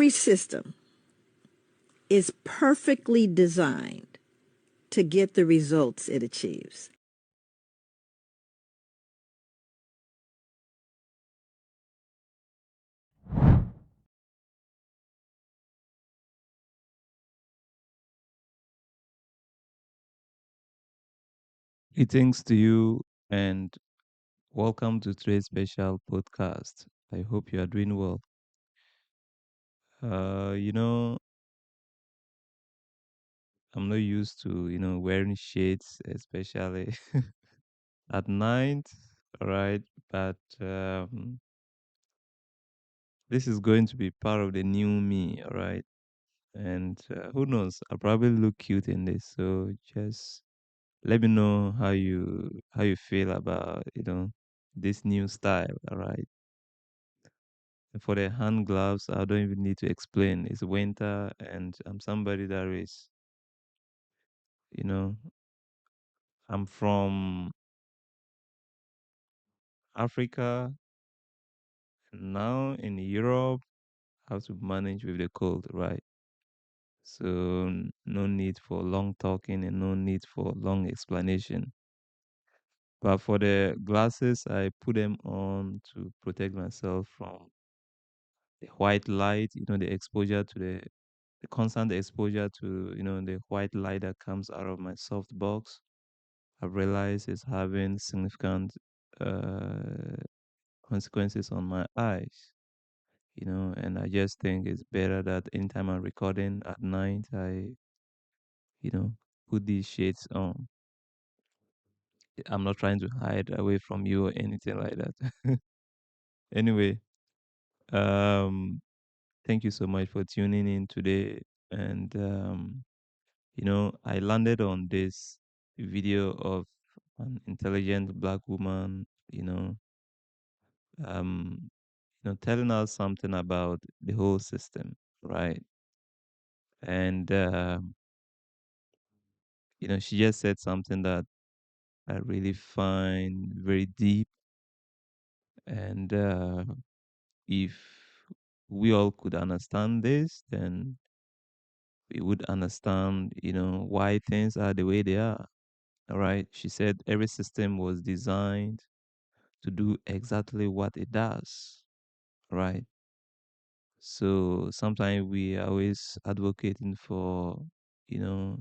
Every system is perfectly designed to get the results it achieves. Greetings to you and welcome to today's special podcast. I hope you are doing well. Uh, you know, I'm not used to, wearing shades, especially at night, all right? But this is going to be part of the new me, all right? And who knows, I'll probably look cute in this. So just let me know how you feel about, this new style, all right? For the hand gloves, I don't even need to explain. It's winter, and I'm somebody that is, you know, I'm from Africa, now in Europe, how to manage with the cold, right? So, no need for long talking and no need for long explanation. But for the glasses, I put them on to protect myself from the white light, the exposure to the constant exposure to, the white light that comes out of my soft box. I've realized is having significant uh, consequences on my eyes, and I just think it's better that anytime I'm recording at night, I, you know, put these shades on. I'm not trying to hide away from you or anything like that. Anyway, um, thank you so much for tuning in today. And, I landed on this video of an intelligent black woman, um, telling us something about the whole system, right? And she just said something that I really find very deep. And if we all could understand this, then we would understand, why things are the way they are. All right. She said every system was designed to do exactly what it does. Right. So sometimes we are always advocating for, you know,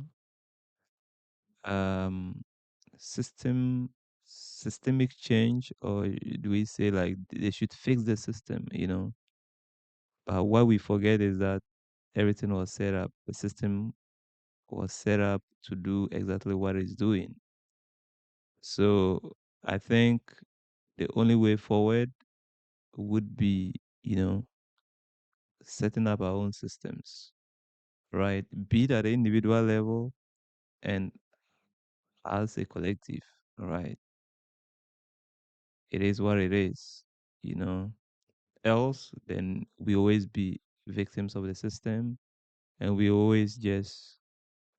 um, systemic change, or do we say like they should fix the system? But what we forget is that everything was set up. The system was set up to do exactly what it's doing. So I think the only way forward would be, setting up our own systems, right? Be it at the individual level and as a collective, right? It is what it is, you know. Else, then we always be victims of the system, and we always just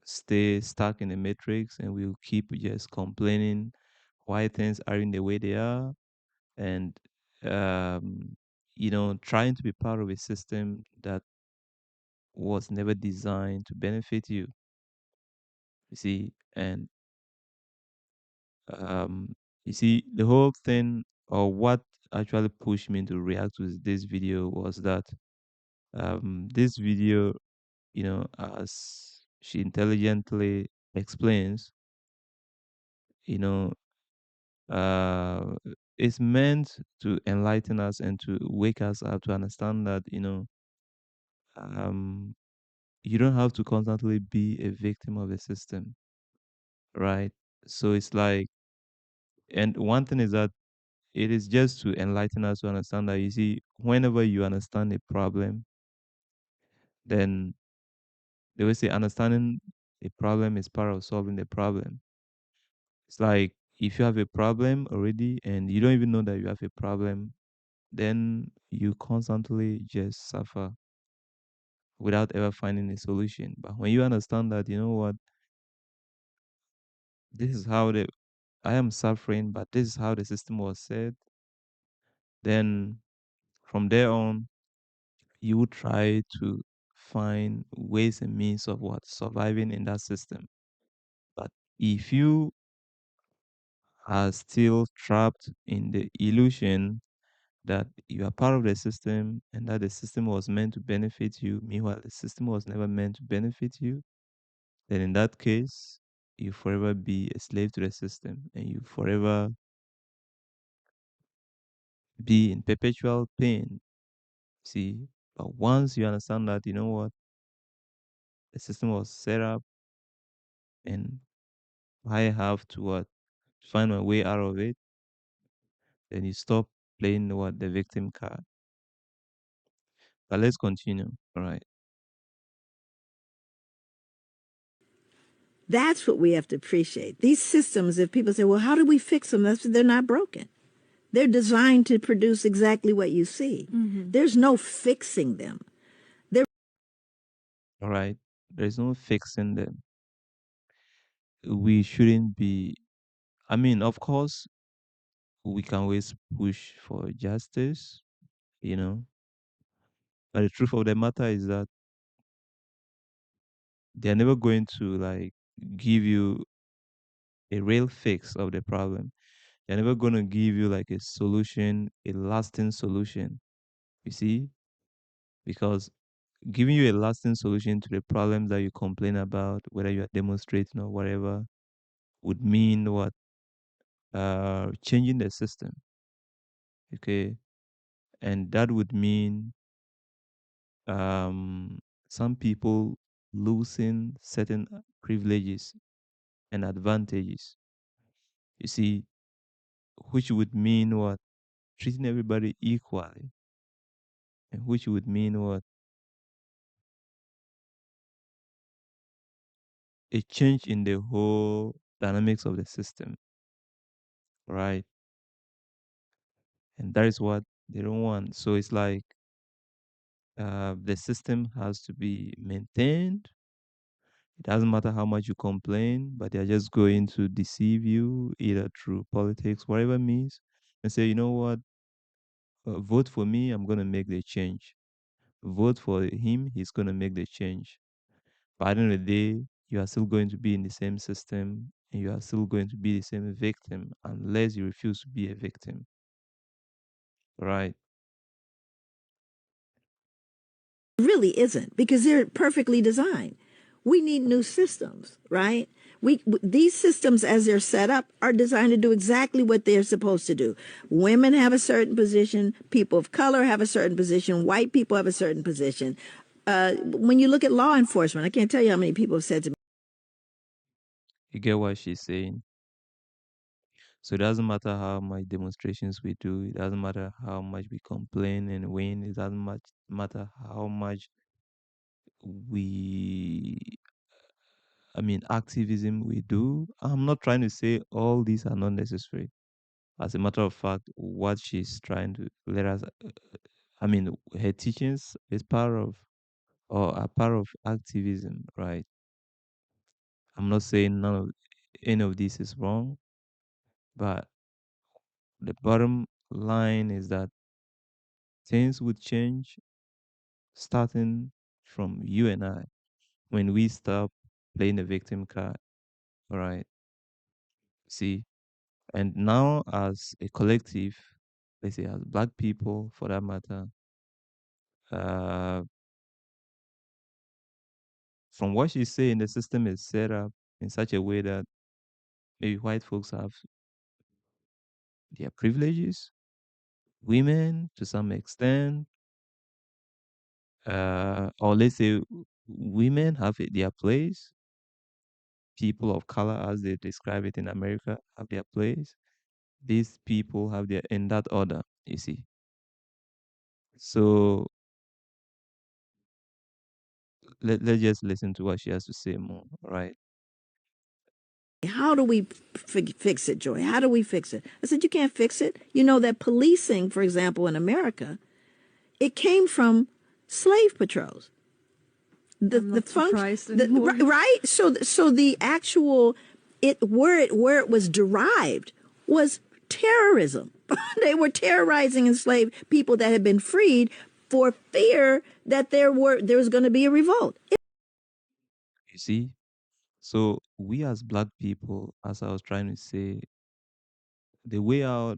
stay stuck in the matrix, and we'll keep just complaining why things are in the way they are, and trying to be part of a system that was never designed to benefit you. You see, and um, you see, the whole thing, or what actually pushed me to react to this video was that this video, as she intelligently explains, you know, uh, it's meant to enlighten us and to wake us up to understand that, um, you don't have to constantly be a victim of the system, right? So it's like, and one thing is that it is just to enlighten us to understand that, you see, whenever you understand a problem, then they will say understanding a problem is part of solving the problem. It's like if you have a problem already and you don't even know that you have a problem, then you constantly just suffer without ever finding a solution. But when you understand that, you know what, this is how the I am suffering, but this is how the system was set, then from there on, you would try to find ways and means of what surviving in that system. But if you are still trapped in the illusion that you are part of the system and that the system was meant to benefit you, meanwhile the system was never meant to benefit you, then in that case, you forever be a slave to the system and you forever be in perpetual pain. See, but once you understand that, you know what, the system was set up and I have to what find my way out of it, then you stop playing what the victim card. But let's continue. All right. That's what we have to appreciate. These systems, if people say, well, how do we fix them? That's they're not broken. They're designed to produce exactly what you see. There's no fixing them. All right. There's no fixing them. We shouldn't be, I mean, of course, we can always push for justice, you know, but the truth of the matter is that they're never going to like give you a real fix of the problem. They're never going to give you like a solution, a lasting solution. You see? Because giving you a lasting solution to the problems that you complain about, whether you are demonstrating or whatever, would mean what? Changing the system. Okay. And that would mean um, some people losing certain privileges and advantages. You see, which would mean what? Treating everybody equally. And which would mean what? A change in the whole dynamics of the system, right? And that is what they don't want. So it's like the system has to be maintained. It doesn't matter how much you complain, but they're just going to deceive you either through politics, whatever means, and say, you know what, vote for me, I'm going to make the change. Vote for him, he's going to make the change. But at the end of the day, you are still going to be in the same system and you are still going to be the same victim unless you refuse to be a victim. Right? Really isn't, because they're perfectly designed. We need new systems, right? These systems, as they're set up, are designed to do exactly what they're supposed to do. Women have a certain position, people of color have a certain position, white people have a certain position. When you look at law enforcement, I can't tell you how many people have said to me, You get what she's saying? So it doesn't matter how much demonstrations we do, it doesn't matter how much we complain and win, it doesn't matter how much we, I mean, activism we do. I'm not trying to say all these are not necessary. As a matter of fact, what she's trying to let us, I mean, her teachings is part of, or a part of activism, right? I'm not saying none of any of this is wrong, but the bottom line is that things would change starting from you and I when we stop playing the victim card, all right? See, and now as a collective, let's say as Black people for that matter, uh, from what she's saying, the system is set up in such a way that maybe white folks have their privileges, women to some extent, or let's say women have their place, people of color, as they describe it in America, have their place. These people have their in that order, you see. So let's just listen to what she has to say more, right? how do we fix it, Joy? How do we fix it? I said, you can't fix it. You know that policing, for example, in America, it came from slave patrols. The function, right? So the actual where it was derived was terrorism. They were terrorizing enslaved people that had been freed for fear that there was going to be a revolt. You see? So we as black people, as I was trying to say, the way out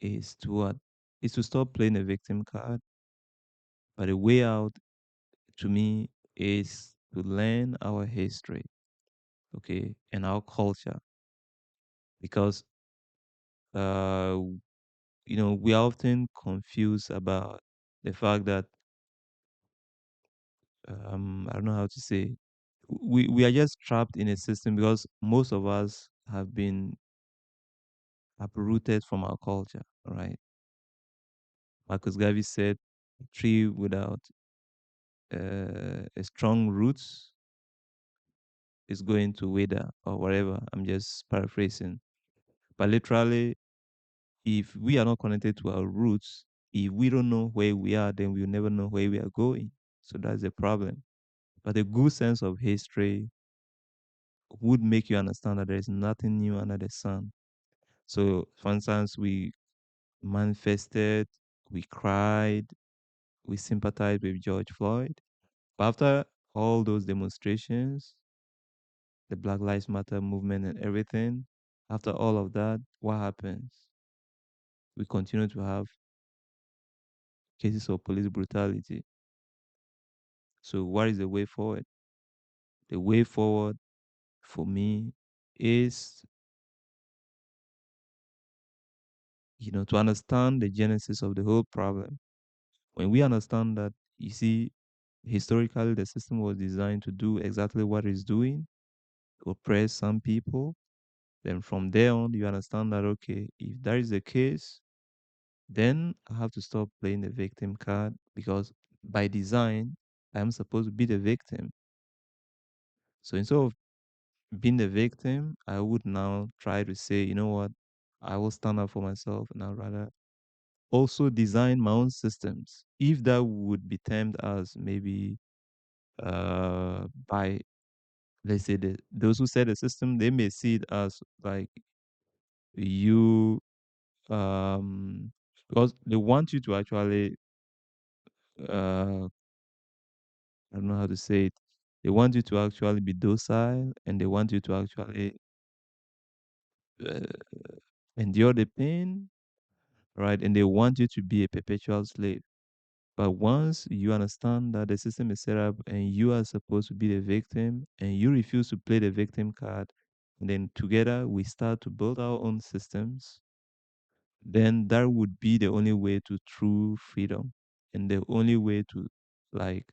is to what? Is to stop playing a victim card. But the way out to me is to learn our history, okay, and our culture. Because uh we are often confused about the fact that I don't know how to say, we are just trapped in a system because most of us have been uprooted from our culture, right? Marcus Garvey said, "A tree without a strong roots is going to wither," or whatever. I'm just paraphrasing. But literally, if we are not connected to our roots, if we don't know where we are, then we'll never know where we are going. So that's the problem. But a good sense of history would make you understand that there is nothing new under the sun. So, for instance, we manifested, we cried, we sympathized with George Floyd. But after all those demonstrations, the Black Lives Matter movement and everything, after all of that, what happens? We continue to have cases of police brutality. So, what is the way forward? The way forward for me is, to understand the genesis of the whole problem. When we understand that, you see, historically the system was designed to do exactly what it's doing, to oppress some people, then from there on, you understand that, okay, if that is the case, then I have to stop playing the victim card because by design, I am supposed to be the victim. So instead of being the victim, I would now try to say, you know what, I will stand up for myself and I'd rather also design my own systems. If that would be termed as maybe by, let's say, those who set the system, they may see it as like you, um, because they want you to actually, uh, I don't know how to say it. They want you to actually be docile and they want you to actually uh, endure the pain, right? And they want you to be a perpetual slave. But once you understand that the system is set up and you are supposed to be the victim and you refuse to play the victim card, and then together we start to build our own systems, then that would be the only way to true freedom and the only way to like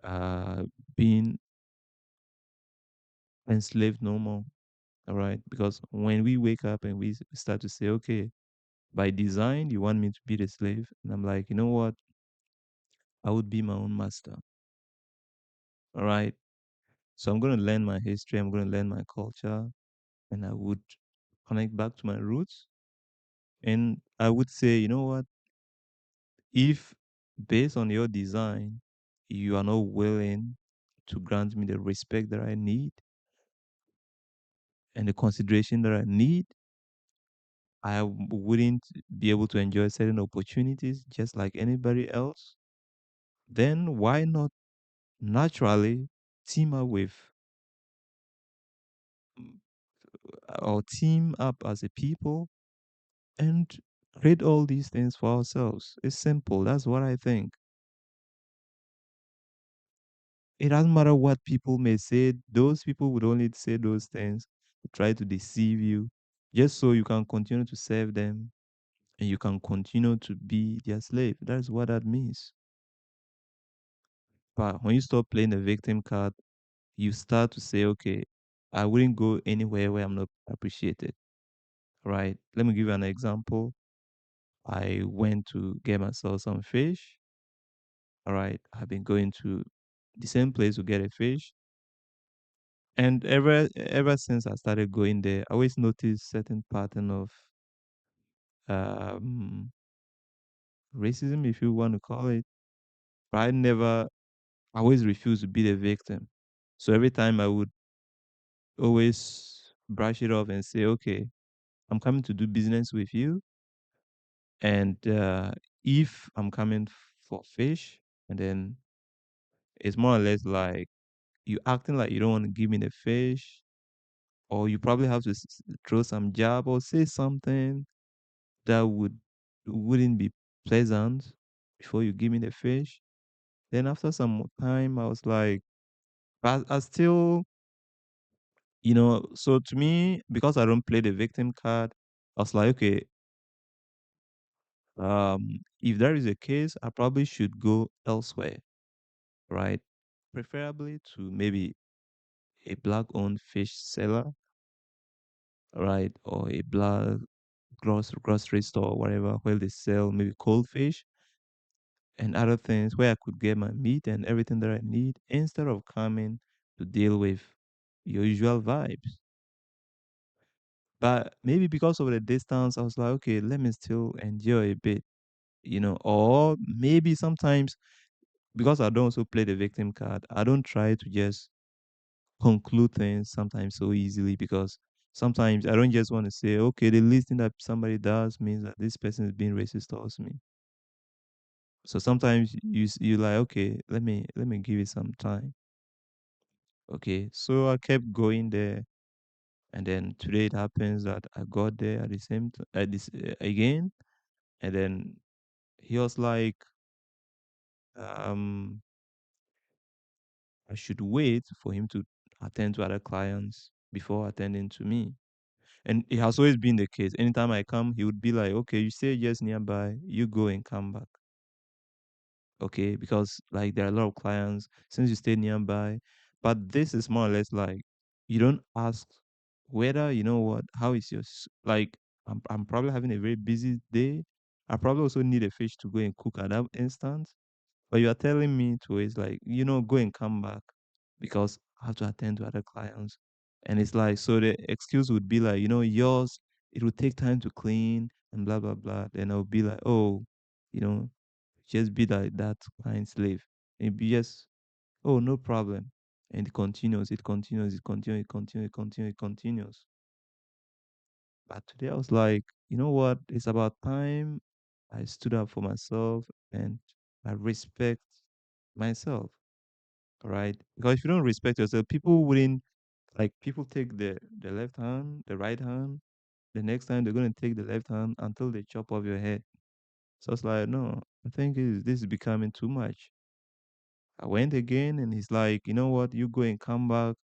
uh being enslaved no more. All right. Because when we wake up and we start to say, okay, by design, you want me to be the slave. And I'm like, you know what? I would be my own master. All right. So I'm going to learn my history. I'm going to learn my culture. And I would connect back to my roots. And I would say, you know what? If based on your design, you are not willing to grant me the respect that I need and the consideration that I need, I wouldn't be able to enjoy certain opportunities just like anybody else. Then why not naturally team up with mm, or team up as a people and create all these things for ourselves? It's simple. That's what I think. It doesn't matter what people may say. Those people would only say those things to try to deceive you, just so you can continue to serve them and you can continue to be their slave. That's what that means. But when you stop playing the victim card, you start to say, okay, I wouldn't go anywhere where I'm not appreciated. Right? Let me give you an example. I went to get myself some fish. All right. I've been going to the same place to get a fish. And ever since I started going there, I always noticed certain pattern of um, racism, if you want to call it. But I always refused to be the victim. So every time I would always brush it off and say, okay, I'm coming to do business with you. And if I'm coming for fish, and then it's more or less like you acting like you don't want to give me the fish, or you probably have to throw some jab or say something that wouldn't be pleasant before you give me the fish. Then after some time, I was like, but I still, so to me, because I don't play the victim card, I was like, okay, if there is a case, I probably should go elsewhere, right? Preferably to maybe a black-owned fish seller, right, or a black grocery store, whatever, where they sell maybe cold fish and other things where I could get my meat and everything that I need instead of coming to deal with your usual vibes. But maybe because of the distance, I was like, okay, let me still enjoy a bit, or maybe sometimes because I don't also play the victim card, I don't try to just conclude things sometimes so easily because sometimes I don't just want to say, okay, the least thing that somebody does means that this person is being racist towards me. So sometimes you like, okay, let me give it some time. Okay, so I kept going there, and then today it happens that I got there at the same at this again, and then he was like, um, I should wait for him to attend to other clients before attending to me. And it has always been the case. Anytime I come, he would be like, okay, you stay just nearby, you go and come back. Okay, because like there are a lot of clients since you stay nearby. But this is more or less like you don't ask whether you know what, how is your like I'm probably having a very busy day. I probably also need a fish to go and cook at that instant. But you are telling me to always like, go and come back because I have to attend to other clients. And it's like, so the excuse would be like, yours, it would take time to clean and blah, blah, blah. Then I would be like, oh, you know, just be that client slave. And it'd be just, oh, no problem. And it continues, it continues, it continues, it continues, it continues, it continues. But today I was like, you know what? It's about time I stood up for myself and I respect myself, right? Because if you don't respect yourself, people wouldn't like people take the left hand, the right hand. The next time they're gonna take the left hand until they chop off your head. So it's like, no, I think this is becoming too much. I went again and he's like, you know what, you go and come back.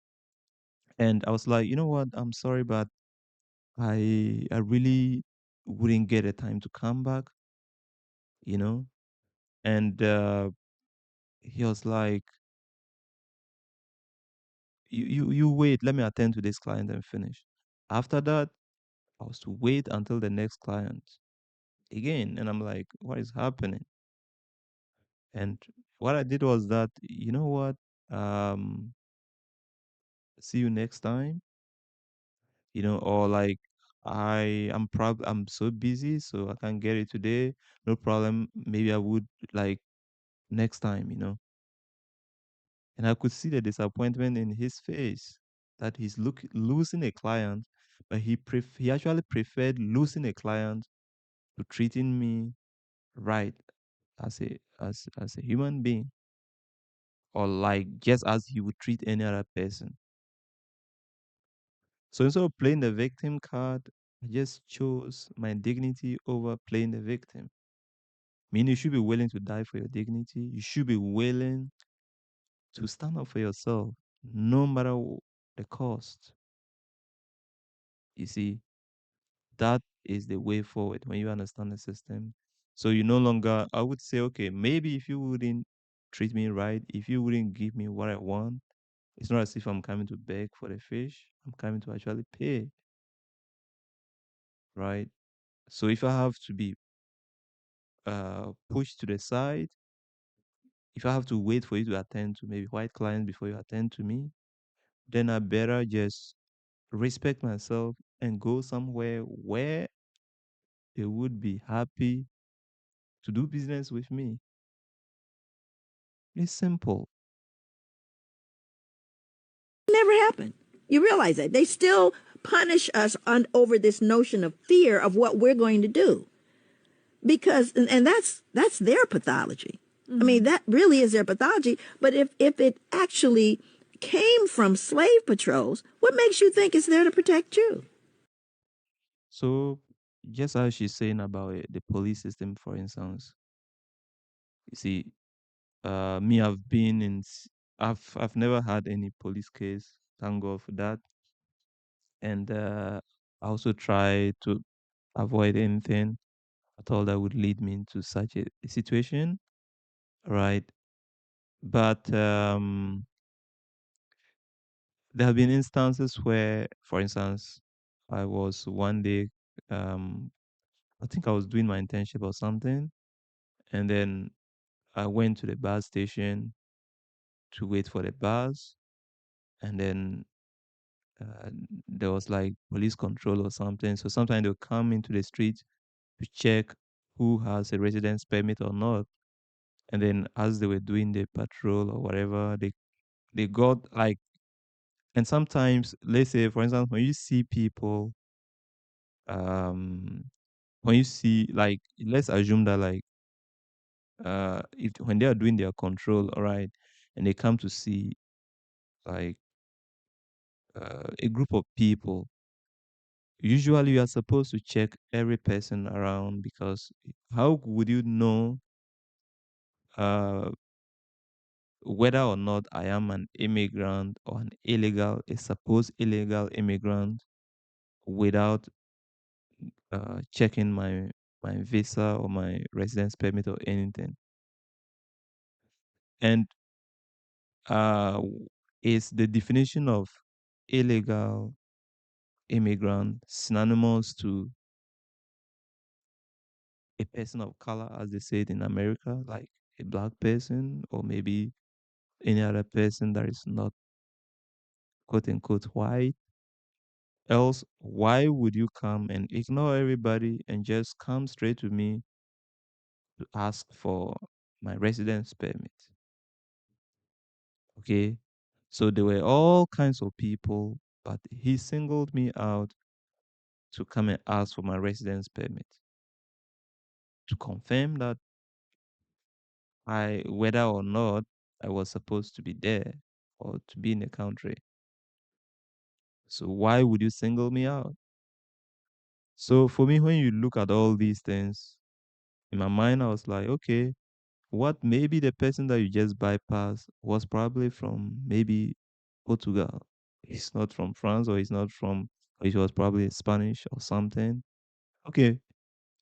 And I was like, you know what, I'm sorry, but I really wouldn't get a time to come back, you know? And he was like, you wait, let me attend to this client and finish. After that, I was to wait until the next client again. And I'm like, what is happening? And what I did was that, you know what? Um, See you next time, or like I'm so busy, so I can't get it today. No problem. Maybe I would like next time. And I could see the disappointment in his face that he's losing a client, but he actually preferred losing a client to treating me right as a human being, or like just as he would treat any other person. So instead of playing the victim card, I just chose my dignity over playing the victim. Meaning you should be willing to die for your dignity. You should be willing to stand up for yourself, no matter the cost. You see, that is the way forward when you understand the system. So you no longer, I would say, okay, maybe if you wouldn't treat me right, if you wouldn't give me what I want, it's not as if I'm coming to beg for the fish. I'm coming to actually pay, right? So if I have to be pushed to the side, if I have to wait for you to attend to maybe white clients before you attend to me, then I better just respect myself and go somewhere where they would be happy to do business with me. It's simple. Never happened. You realize that they still punish us over this notion of fear of what we're going to do. because and that's their pathology. I mean, that really is their pathology. But if it actually came from slave patrols, what makes you think it's there to protect you? So just as she's saying about it, the police system, for instance, you see, me, I've never had any police case. Thank God for that. And I also try to avoid anything at all that would lead me into such a situation, right? But there have been instances where, for instance, I was one day, um, I think I was doing my internship or something, and then I went to the bus station to wait for the bus, and then uh, there was like police control or something. So sometimes they'll come into the street to check who has a residence permit or not. And then as they were doing the patrol or whatever, they got like, and sometimes, let's say, for instance, when you see people, um, when you see like, let's assume that like, if when they are doing their control, all right, and they come to see like a group of people, usually you are supposed to check every person around because how would you know uh, whether or not I am an immigrant or an illegal, a supposed illegal immigrant without checking my visa or my residence permit or anything? And is the definition of illegal immigrant synonymous to a person of color, as they say it in America, like a black person, or maybe any other person that is not quote unquote white? Else, why would you come and ignore everybody and just come straight to me to ask for my residence permit? Okay. So there were all kinds of people, but he singled me out to come and ask for my residence permit to confirm that whether or not I was supposed to be there or to be in the country. So why would you single me out? So for me, when you look at all these things, in my mind, I was like, okay, what maybe the person that you just bypassed was probably from maybe Portugal. He's not from France, or he's not from, or he was probably Spanish or something. Okay,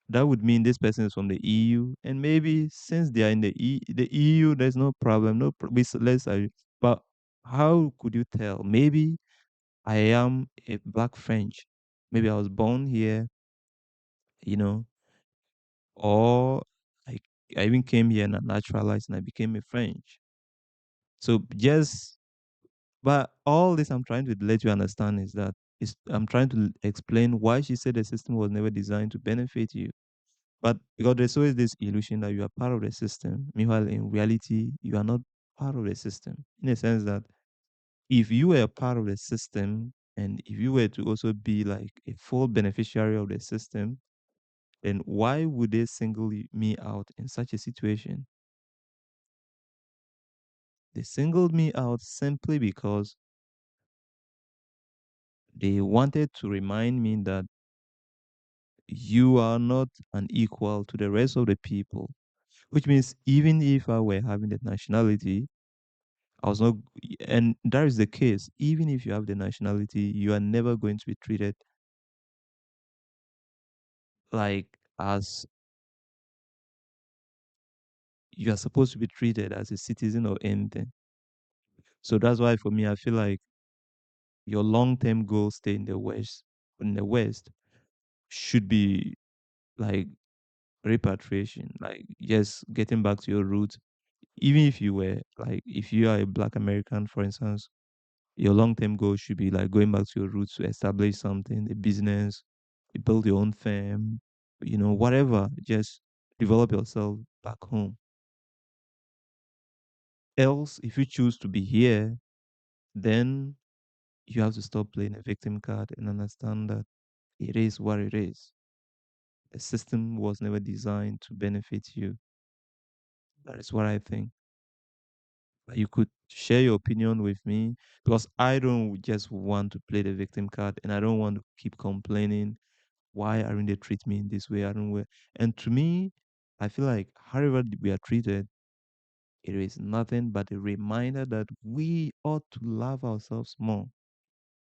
that would mean this person is from the EU, and maybe since they are in the EU, there's no problem. No, let's but how could you tell? Maybe I am a black French. Maybe I was born here, you know, or I, I even came here and I naturalized and I became a French. So just, but all this I'm trying to let you understand is that I'm trying to explain why she said the system was never designed to benefit you. But because there's always this illusion that you are part of the system. Meanwhile, in reality, you are not part of the system. In a sense that if you were a part of the system and if you were to also be like a full beneficiary of the system, then why would they single me out in such a situation? They singled me out simply because they wanted to remind me that you are not an equal to the rest of the people, which means even if I were having the nationality, I was not, and that is the case. Even if you have the nationality, you are never going to be treated like as you are supposed to be treated as a citizen or anything. So that's why for me, I feel like your long-term goal stay in the West should be like repatriation, like just getting back to your roots. Even if you were like, if you are a Black American, for instance, your long-term goal should be like going back to your roots to establish something, a business, you build your own firm, whatever. Just develop yourself back home. Else, if you choose to be here, then you have to stop playing a victim card and understand that it is what it is. A system was never designed to benefit you. That is what I think. You could share your opinion with me because I don't just want to play the victim card and I don't want to keep complaining. Why aren't they treat me in this way? I don't way. And to me, I feel like however we are treated, it is nothing but a reminder that we ought to love ourselves more.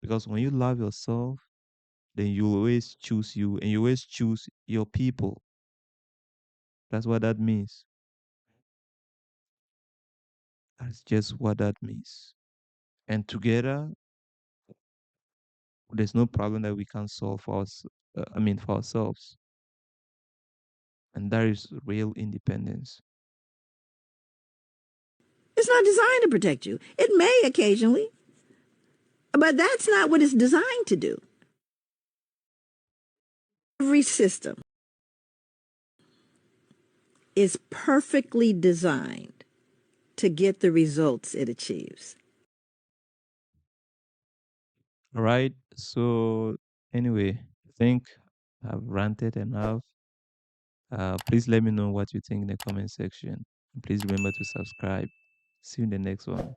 Because when you love yourself, then you always choose you and you always choose your people. That's what that means. That's just what that means. And together, there's no problem that we can solve for us. For ourselves, and that is real independence. It's not designed to protect you. It may occasionally, but that's not what it's designed to do. Every system is perfectly designed to get the results it achieves. All right. So anyway, I think I've ranted enough. Please let me know what you think in the comment section. And please remember to subscribe. See you in the next one.